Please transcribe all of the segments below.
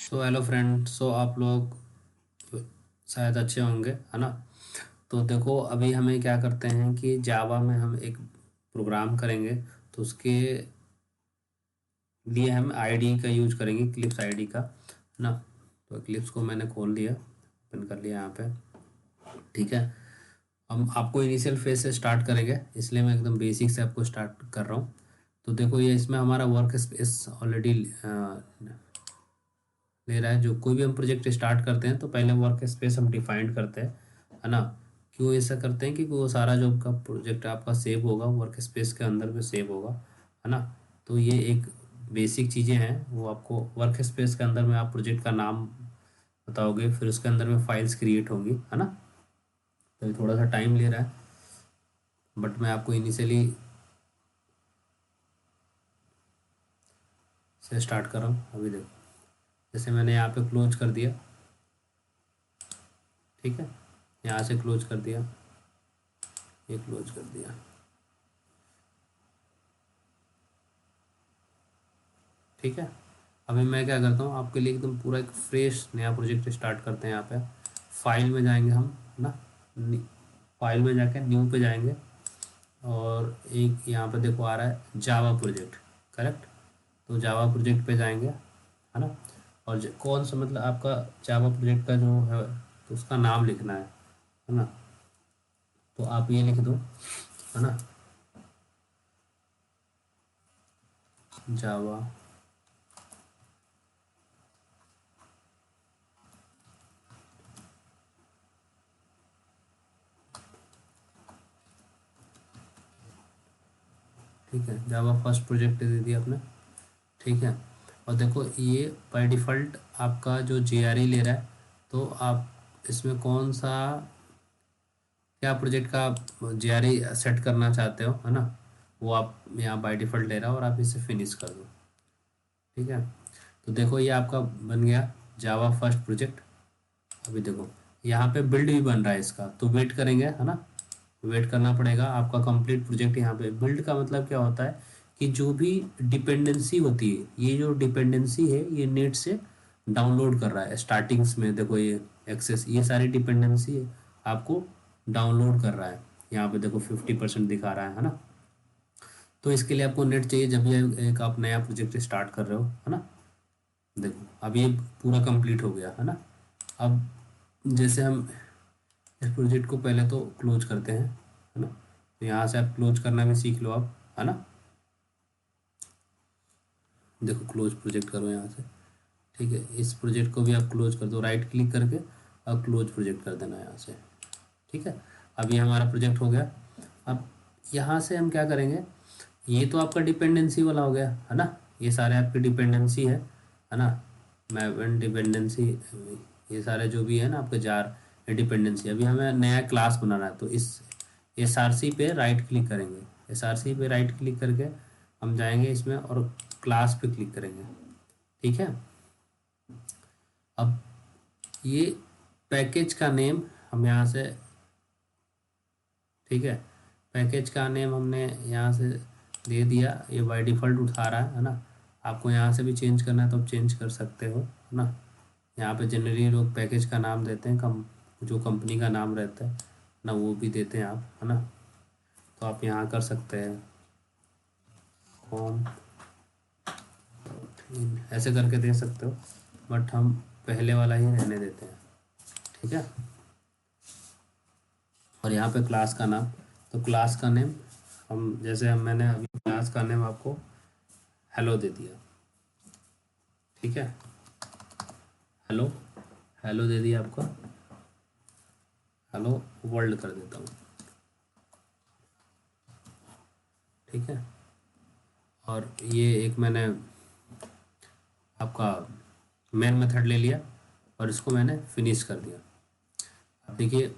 So hello friend. सो आप लोग शायद अच्छे होंगे, है ना। तो देखो, अभी हमें क्या करते हैं कि जावा में हम एक प्रोग्राम करेंगे। तो उसके लिए हम आईडी का यूज करेंगे, क्लिप्स आईडी का, है ना। तो क्लिप्स को मैंने खोल लिया, ओपन कर लिया यहाँ पे। ठीक है, हम आपको इनिशियल फेज से स्टार्ट करेंगे, इसलिए मैं एकदम बेसिक से आपको स्टार्ट कर रहा हूँ। तो देखो, ये इसमें हमारा वर्क स्पेस ऑलरेडी ले रहा है। जो कोई भी हम प्रोजेक्ट स्टार्ट करते हैं तो पहले वर्क स्पेस हम डिफाइंड करते हैं, है ना। क्यों ऐसा करते हैं? क्योंकि वो सारा जो आपका प्रोजेक्ट आपका सेव होगा वर्क स्पेस के अंदर में सेव होगा, है ना। तो ये एक बेसिक चीज़ें हैं, वो आपको वर्क स्पेस के अंदर में आप प्रोजेक्ट का नाम बताओगे, फिर उसके अंदर में फाइल्स क्रिएट होंगी, है ना। तो ये थोड़ा सा टाइम ले रहा है, बट मैं आपको इनिशियली से स्टार्ट कर रहा हूँ। अभी देखो, जैसे मैंने यहाँ पे क्लोज कर दिया, ठीक है, यहाँ से क्लोज कर दिया, ये क्लोज कर दिया, ठीक है। अभी मैं क्या करता हूँ आपके लिए, एकदम पूरा एक फ्रेश नया प्रोजेक्ट स्टार्ट करते हैं। यहाँ पे फाइल में जाएंगे हम, है ना। फाइल में जाके न्यू पे जाएंगे, और एक यहाँ पे देखो आ रहा है जावा प्रोजेक्ट, करेक्ट। तो जावा प्रोजेक्ट पे जाएंगे, है ना। और कौन सा मतलब आपका जावा प्रोजेक्ट का जो है, तो उसका नाम लिखना है ना। तो आप ये लिख दो, है ना, जावा। ठीक है, जावा फर्स्ट प्रोजेक्ट दे दिया आपने, ठीक है। और देखो, ये बाय डिफ़ॉल्ट आपका जो JRE ले रहा है, तो आप इसमें कौन सा क्या प्रोजेक्ट का आप JRE सेट करना चाहते हो, है ना, वो आप यहाँ बाय डिफ़ॉल्ट ले रहा हो, और आप इसे फिनिश कर दो, ठीक है। तो देखो, ये आपका बन गया जावा फर्स्ट प्रोजेक्ट। अभी देखो, यहाँ पे बिल्ड भी बन रहा है इसका, तो वेट करेंगे, है ना। वेट करना पड़ेगा आपका कंप्लीट प्रोजेक्ट। यहाँ पे बिल्ड का मतलब क्या होता है कि जो भी डिपेंडेंसी होती है, ये जो डिपेंडेंसी है ये नेट से डाउनलोड कर रहा है। स्टार्टिंग्स में देखो, ये एक्सेस, ये सारी डिपेंडेंसी है आपको डाउनलोड कर रहा है। यहाँ पे देखो 50% दिखा रहा है ना। तो इसके लिए आपको नेट चाहिए जब ये एक आप नया प्रोजेक्ट स्टार्ट कर रहे हो, है ना। देखो, अब ये पूरा कंप्लीट हो गया, है ना। अब जैसे हम इस प्रोजेक्ट को पहले तो क्लोज करते हैं, है ना। तो यहाँ से आप क्लोज करना भी सीख लो आप, है ना। देखो, क्लोज प्रोजेक्ट करो यहाँ से, ठीक है। इस प्रोजेक्ट को भी आप क्लोज कर दो, राइट क्लिक करके अब क्लोज प्रोजेक्ट कर देना यहाँ से, ठीक है। अब ये हमारा प्रोजेक्ट हो गया। अब यहाँ से हम क्या करेंगे, ये तो आपका डिपेंडेंसी वाला हो गया, है ना। ये सारे आपकी डिपेंडेंसी है ना। मैप एंड डिपेंडेंसी, ये सारे जो भी है ना आपके जार, ये डिपेंडेंसी। अभी हमें नया क्लास बनाना है, तो इस SRC पे राइट क्लिक करेंगे। SRC पे राइट क्लिक करके हम जाएंगे इसमें, और क्लास पे क्लिक करेंगे, ठीक है। अब ये पैकेज का नेम हम यहाँ से, ठीक है, पैकेज का नेम हमने यहाँ से दे दिया। ये बाय डिफ़ॉल्ट उठा रहा है ना। आपको यहाँ से भी चेंज करना है तो आप चेंज कर सकते हो, है ना। यहाँ पे जनरली लोग पैकेज का नाम देते हैं, जो कंपनी का नाम रहता है ना, वो भी देते हैं आप, है ना। तो आप यहाँ कर सकते हैं कॉम, ऐसे करके दे सकते हो, बट हम पहले वाला ही रहने देते हैं, ठीक है। और यहाँ पे क्लास का नाम, तो क्लास का नेम हम जैसे हम मैंने अभी क्लास का नेम आपको हेलो दे दिया, ठीक है। हेलो, हेलो दे दिया आपका, हेलो वर्ल्ड कर देता हूँ, ठीक है। और ये एक मैंने आपका मेन मेथड ले लिया, और इसको मैंने फिनिश कर दिया। अब देखिए,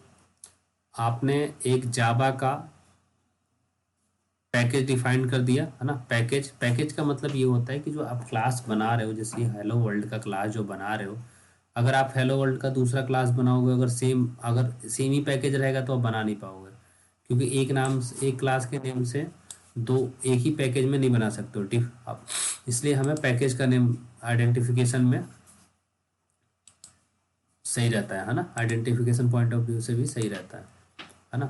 आपने एक जावा का पैकेज डिफाइन कर दिया, है ना। पैकेज का मतलब ये होता है कि जो आप क्लास बना रहे हो, जैसे हेलो वर्ल्ड का क्लास जो बना रहे हो, अगर आप हेलो वर्ल्ड का दूसरा क्लास बनाओगे, अगर सेम ही पैकेज रहेगा तो आप बना नहीं पाओगे, क्योंकि एक क्लास के नेम से दो एक ही पैकेज में नहीं बना सकते हो डिफ आप। इसलिए हमें पैकेज का नेम आइडेंटिफिकेशन में सही रहता है ना, आइडेंटिफिकेशन पॉइंट ऑफ व्यू से भी सही रहता है ना।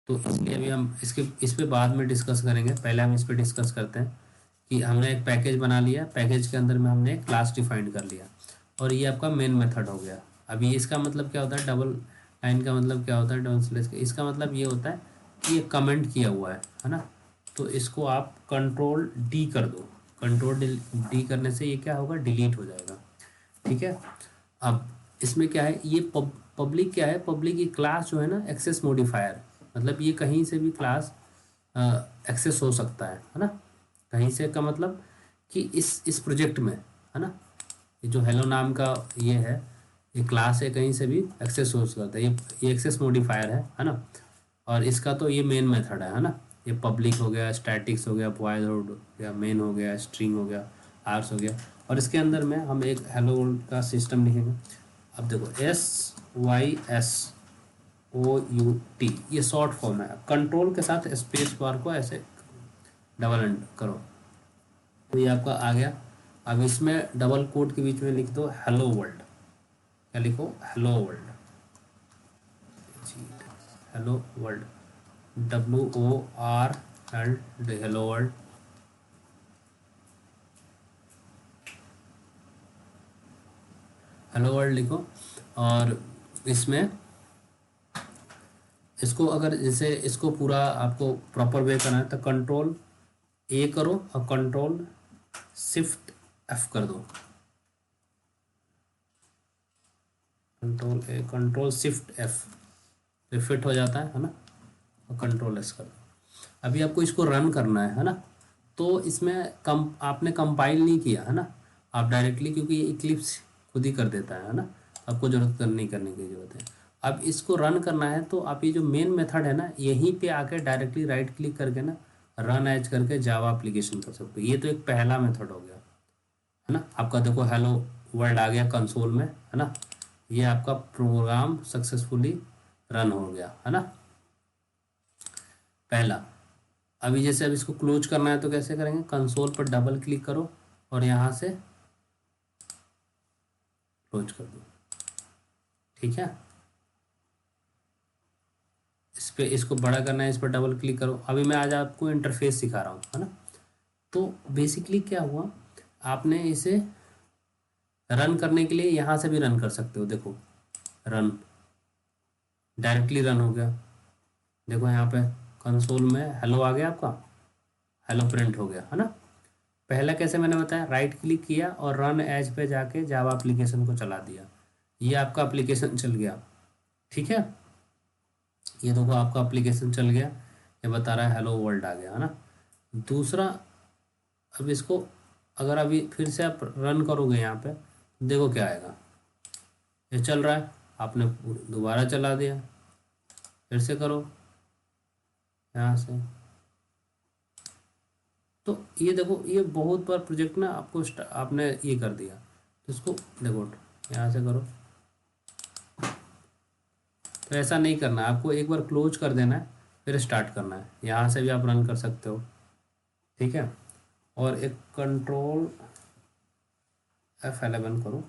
तो इसलिए अभी हम इस पे बाद में डिस्कस करेंगे, पहले हम इस पे डिस्कस करते हैं कि हमने एक पैकेज बना लिया, पैकेज के अंदर में हमने एक क्लास डिफाइन कर लिया और ये आपका मेन मेथड हो गया। अभी इसका मतलब क्या होता है, डबल लाइन का मतलब क्या होता है, डबल स्लैश का इसका मतलब ये होता है कि ये कमेंट किया हुआ है ना। तो इसको आप कंट्रोल डी कर दो, कंट्रोल डी करने से ये क्या होगा, डिलीट हो जाएगा। ठीक है। अब इसमें क्या है, ये पब्लिक क्या है, पब्लिक की क्लास जो है ना एक्सेस मॉडिफायर, मतलब ये कहीं से भी क्लास एक्सेस हो सकता है ना। कहीं से का मतलब कि इस प्रोजेक्ट में है ना, ये जो हेलो नाम का ये है, ये क्लास है, कहीं से भी एक्सेस हो सकता है, ये एक्सेस मॉडिफायर है ना। और इसका तो ये मेन मेथड है ना। ये पब्लिक हो गया, स्टैटिक्स हो गया, वॉइड हो गया, मेन हो गया, स्ट्रिंग हो गया, आर्स हो गया। और इसके अंदर में हम एक हेलो वर्ल्ड का सिस्टम लिखेंगे। अब देखो SYSOUT ये शॉर्ट फॉर्म है। कंट्रोल के साथ स्पेस बार को ऐसे डबल एंड करो तो ये आपका आ गया। अब इसमें डबल कोट के बीच में लिख दो हेलो वर्ल्ड। क्या लिखो, hello world, hello world, WORLD, hello world. Hello world लिखो। और इसमें इसको अगर जैसे इसको पूरा आपको प्रॉपर वे करना है तो कंट्रोल ए करो और कंट्रोल शिफ्ट एफ कर दो, कंट्रोल ए कंट्रोल शिफ्ट एफ, तो फिट हो जाता है ना। और कंट्रोल एस कर दो। अभी आपको इसको रन करना है ना। तो इसमें कम आपने कंपाइल नहीं किया है ना, आप डायरेक्टली, क्योंकि ये इक्लिप्स खुद ही कर देता है ना, आपको जरूरत नहीं करने की जरूरत है। अब इसको रन करना है तो आप ये जो मेन मेथड है ना, यहीं पे आके डायरेक्टली राइट क्लिक करके ना रन एज करके जावा एप्लीकेशन कर सकते हो। ये तो एक पहला मेथड हो गया है ना। आपका देखो हेलो वर्ल्ड आ गया कंसोल में है ना, ये आपका प्रोग्राम सक्सेसफुली रन हो गया है ना, पहला। अभी जैसे अब इसको क्लोज करना है तो कैसे करेंगे, कंसोल पर डबल क्लिक करो और यहाँ से क्लोज कर दो। ठीक है। इस पे इसको बड़ा करना है, इस पर डबल क्लिक करो। अभी मैं आज आपको इंटरफेस सिखा रहा हूँ है ना। तो बेसिकली क्या हुआ, आपने इसे रन करने के लिए यहाँ से भी रन कर सकते हो। देखो रन, डायरेक्टली रन हो गया। देखो यहाँ पे कंसोल में हेलो आ गया, आपका हेलो प्रिंट हो गया है ना। पहला कैसे मैंने बताया, राइट क्लिक किया और रन एज पे जाके जावा एप्लीकेशन को चला दिया, ये आपका एप्लीकेशन चल गया। ठीक है। ये देखो आपका एप्लीकेशन चल गया, ये बता रहा है हेलो वर्ल्ड आ गया है ना। दूसरा, अब इसको अगर अभी फिर से आप रन करोगे यहाँ पे, देखो क्या आएगा, ये चल रहा है, आपने दोबारा चला दिया, फिर से करो यहाँ से। तो ये देखो ये बहुत बार प्रोजेक्ट ना आपको आपने ये कर दिया, तो इसको देखो यहाँ से करो। तो ऐसा नहीं करना है, आपको एक बार क्लोज कर देना है फिर स्टार्ट करना है। यहाँ से भी आप रन कर सकते हो। ठीक है। और एक कंट्रोल F11 करो,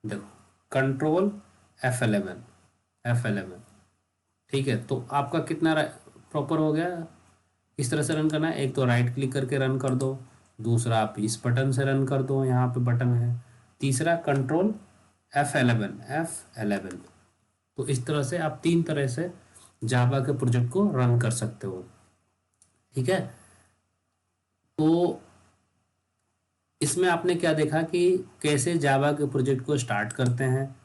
देखो कंट्रोल F11। ठीक है। तो आपका कितना प्रॉपर हो गया। इस तरह से रन करना है, एक तो राइट क्लिक करके रन कर दो, दूसरा आप इस बटन से रन कर दो, यहाँ पे बटन है, तीसरा कंट्रोल F11। तो इस तरह से आप 3 तरह से जावा के प्रोजेक्ट को रन कर सकते हो। ठीक है। तो इसमें आपने क्या देखा कि कैसे जावा के प्रोजेक्ट को स्टार्ट करते हैं,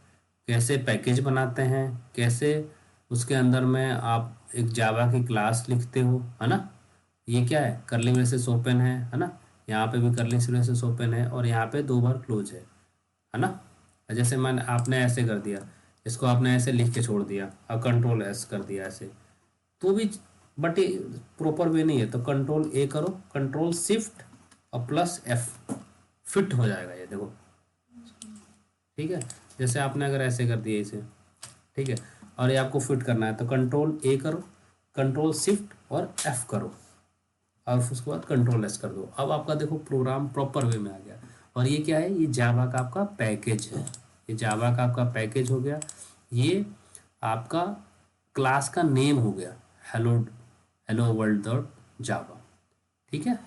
कैसे पैकेज बनाते हैं, कैसे उसके अंदर में आप एक जावा की क्लास लिखते हो है ना। ये क्या है, कर्ली ब्रेसेस ओपन है ना, यहाँ पे भी कर्ली ब्रेसेस ओपन है और यहाँ पे 2 बार क्लोज है ना। जैसे मैंने आपने ऐसे कर दिया, इसको आपने ऐसे लिख के छोड़ दिया और कंट्रोल एस कर दिया ऐसे, तो भी बट ये प्रॉपर वे नहीं है। तो कंट्रोल ए करो, कंट्रोल शिफ्ट और प्लस एफ, फिट हो जाएगा ये देखो। ठीक है। जैसे आपने अगर ऐसे कर दिया इसे, ठीक है, और ये आपको फिट करना है तो कंट्रोल ए करो, कंट्रोल शिफ्ट और एफ करो और उसके बाद कंट्रोल एस कर दो। अब आपका देखो प्रोग्राम प्रॉपर वे में आ गया। और ये क्या है, ये जावा का आपका पैकेज है, ये जावा का आपका पैकेज हो गया। ये आपका क्लास का नेम हो गया, हेलो हेलो वर्ल्ड डॉट जावा। ठीक है,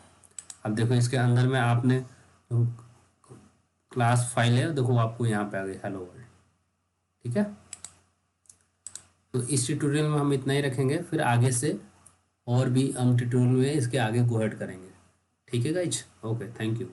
अब देखो इसके अंदर में आपने क्लास फाइल है, देखो आपको यहाँ पे आ गई हेलो वर्ल्ड। ठीक है, तो इस ट्यूटोरियल में हम इतना ही रखेंगे, फिर आगे से और भी हम ट्यूटोरियल में इसके आगे गो हेड करेंगे। ठीक है गाइज, ओके, थैंक यू।